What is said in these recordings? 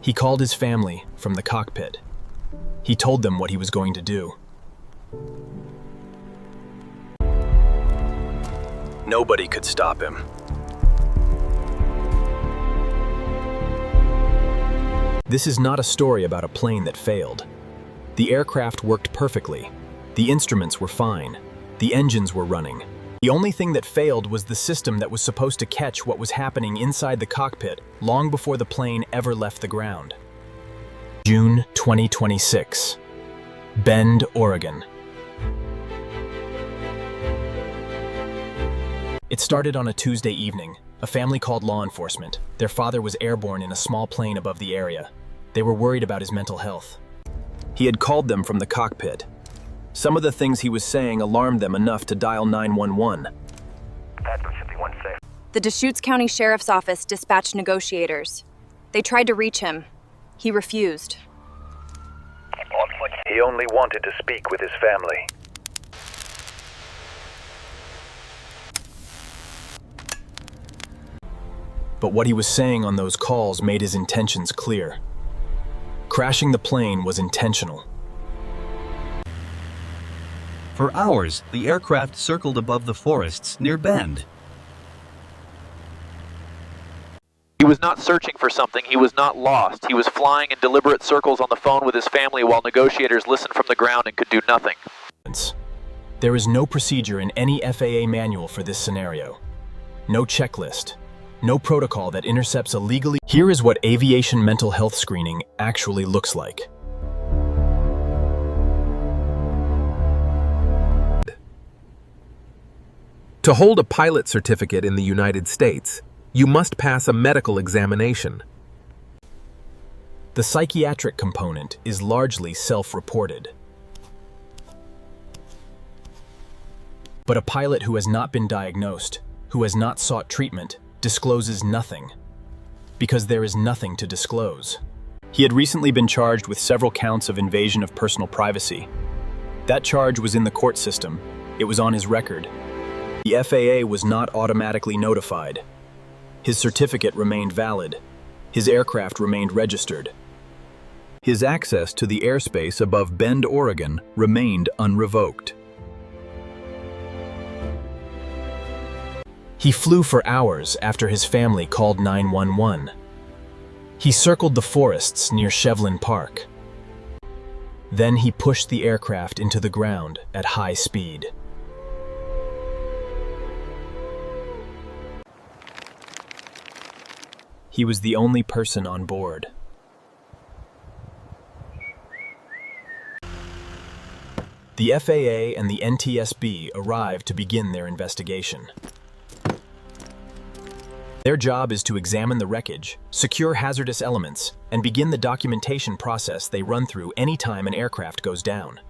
He called his family from the cockpit. He told them what he was going to do. Nobody could stop him. This is not a story about a plane that failed. The aircraft worked perfectly. The instruments were fine. The engines were running. The only thing that failed was the system that was supposed to catch what was happening inside the cockpit long before the plane ever left the ground. June 2026. Bend, Oregon. It started on a Tuesday evening. A family called law enforcement. Their father was airborne in a small plane above the area. They were worried about his mental health. He had called them from the cockpit. Some of the things he was saying alarmed them enough to dial 911. The Deschutes County Sheriff's Office dispatched negotiators. They tried to reach him. He refused. He only wanted to speak with his family. But what he was saying on those calls made his intentions clear. Crashing the plane was intentional. For hours, the aircraft circled above the forests near Bend. He was not searching for something. He was not lost. He was flying in deliberate circles on the phone with his family while negotiators listened from the ground and could do nothing. There is no procedure in any FAA manual for this scenario. No checklist. No protocol that intercepts a legally. Here is what aviation mental health screening actually looks like. To hold a pilot certificate in the United States, you must pass a medical examination. The psychiatric component is largely self-reported. But a pilot who has not been diagnosed, who has not sought treatment, discloses nothing, because there is nothing to disclose. He had recently been charged with several counts of invasion of personal privacy. That charge was in the court system. It was on his record. The FAA was not automatically notified. His certificate remained valid. His aircraft remained registered. His access to the airspace above Bend, Oregon remained unrevoked. He flew for hours after his family called 911. He circled the forests near Shevlin Park. Then he pushed the aircraft into the ground at high speed. He was the only person on board. The FAA and the NTSB arrived to begin their investigation. Their job is to examine the wreckage, secure hazardous elements, and begin the documentation process they run through any time an aircraft goes down.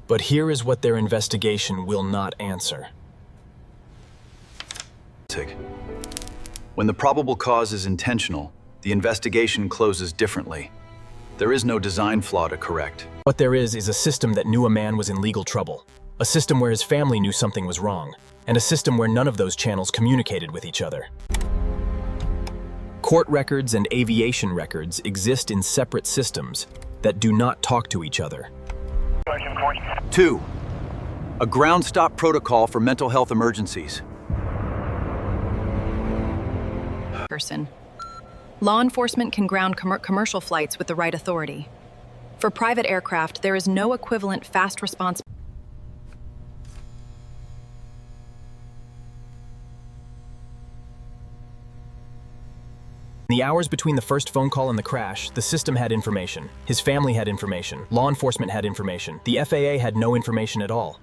But here is what their investigation will not answer. When the probable cause is intentional, the investigation closes differently. There is no design flaw to correct. What there is a system that knew a man was in legal trouble, a system where his family knew something was wrong, and a system where none of those channels communicated with each other. Court records and aviation records exist in separate systems that do not talk to each other. 2. A ground stop protocol for mental health emergencies. Law enforcement can ground commercial flights with the right authority. For private aircraft, there is no equivalent fast response. In the hours between the first phone call and the crash, the system had information. His family had information. Law enforcement had information. The FAA had no information at all.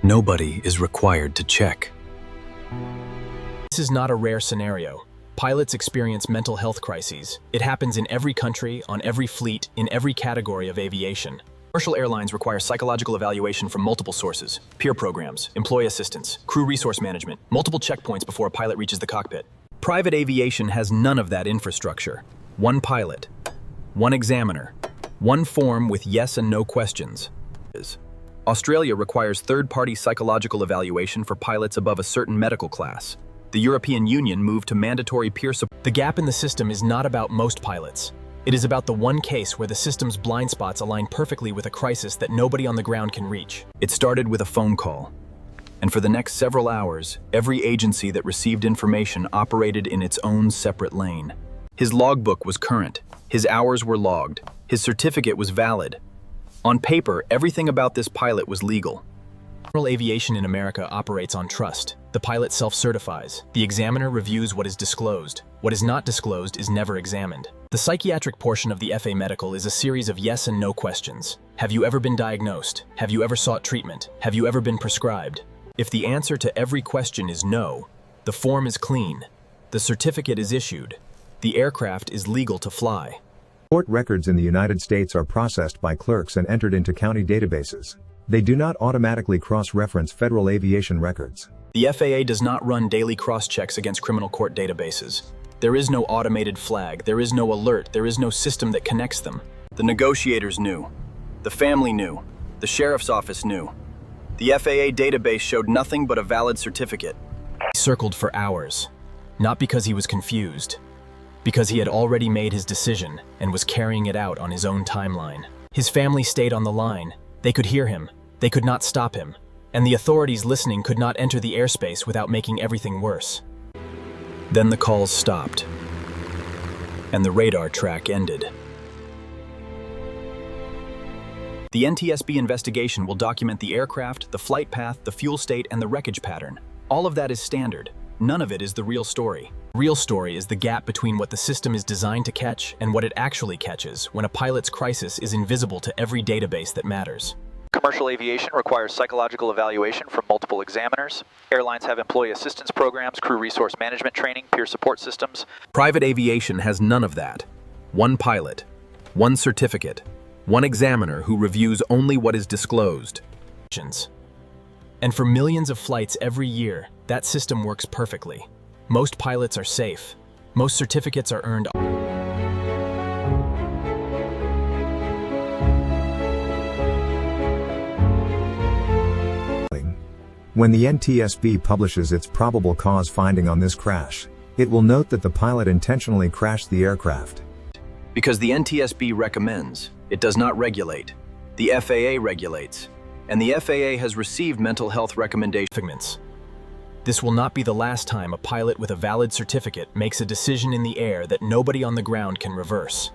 Nobody is required to check. This is not a rare scenario. Pilots experience mental health crises. It happens in every country, on every fleet, in every category of aviation. Commercial airlines require psychological evaluation from multiple sources: peer programs, employee assistance, crew resource management, multiple checkpoints before a pilot reaches the cockpit. Private aviation has none of that infrastructure. One pilot, one examiner, one form with yes and no questions. Australia requires third-party psychological evaluation for pilots above a certain medical class. The European Union moved to mandatory peer support. The gap in the system is not about most pilots. It is about the one case where the system's blind spots align perfectly with a crisis that nobody on the ground can reach. It started with a phone call. And for the next several hours, every agency that received information operated in its own separate lane. His logbook was current. His hours were logged. His certificate was valid. On paper, everything about this pilot was legal. Aviation in America operates on trust. The pilot self-certifies. The examiner reviews what is disclosed. What is not disclosed is never examined. The psychiatric portion of the FA Medical is a series of yes and no questions. Have you ever been diagnosed? Have you ever sought treatment? Have you ever been prescribed? If the answer to every question is no, the form is clean. The certificate is issued. The aircraft is legal to fly. Court records in the United States are processed by clerks and entered into county databases. They do not automatically cross-reference federal aviation records. The FAA does not run daily cross-checks against criminal court databases. There is no automated flag, there is no alert, there is no system that connects them. The negotiators knew. The family knew. The sheriff's office knew. The FAA database showed nothing but a valid certificate. He circled for hours, not because he was confused, because he had already made his decision and was carrying it out on his own timeline. His family stayed on the line. They could hear him. They could not stop him. And the authorities listening could not enter the airspace without making everything worse. Then the calls stopped, and the radar track ended. The NTSB investigation will document the aircraft, the flight path, the fuel state, and the wreckage pattern. All of that is standard. None of it is the real story. The real story is the gap between what the system is designed to catch and what it actually catches when a pilot's crisis is invisible to every database that matters. Commercial aviation requires psychological evaluation from multiple examiners. Airlines have employee assistance programs, crew resource management training, peer support systems. Private aviation has none of that. One pilot, one certificate, one examiner who reviews only what is disclosed. And for millions of flights every year, that system works perfectly. Most pilots are safe. Most certificates are earned. When the NTSB publishes its probable cause finding on this crash, it will note that the pilot intentionally crashed the aircraft. Because the NTSB recommends, it does not regulate. The FAA regulates, and the FAA has received mental health recommendations. This will not be the last time a pilot with a valid certificate makes a decision in the air that nobody on the ground can reverse.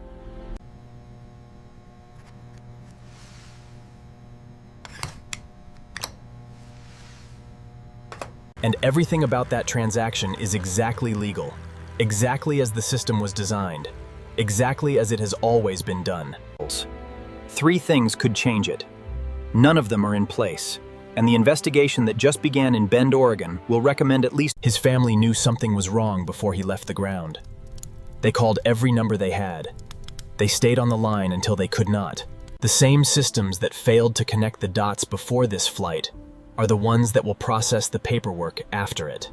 And everything about that transaction is exactly legal, exactly as the system was designed, exactly as it has always been done. 3 things could change it. None of them are in place, and the investigation that just began in Bend, Oregon will recommend at least his family knew something was wrong before he left the ground. They called every number they had. They stayed on the line until they could not. The same systems that failed to connect the dots before this flight are the ones that will process the paperwork after it.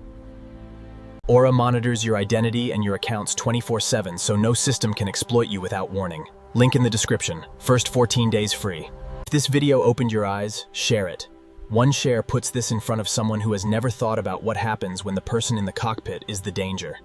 Aura monitors your identity and your accounts 24/7, so no system can exploit you without warning. Link in the description. First 14 days free. If this video opened your eyes, share it. One share puts this in front of someone who has never thought about what happens when the person in the cockpit is the danger.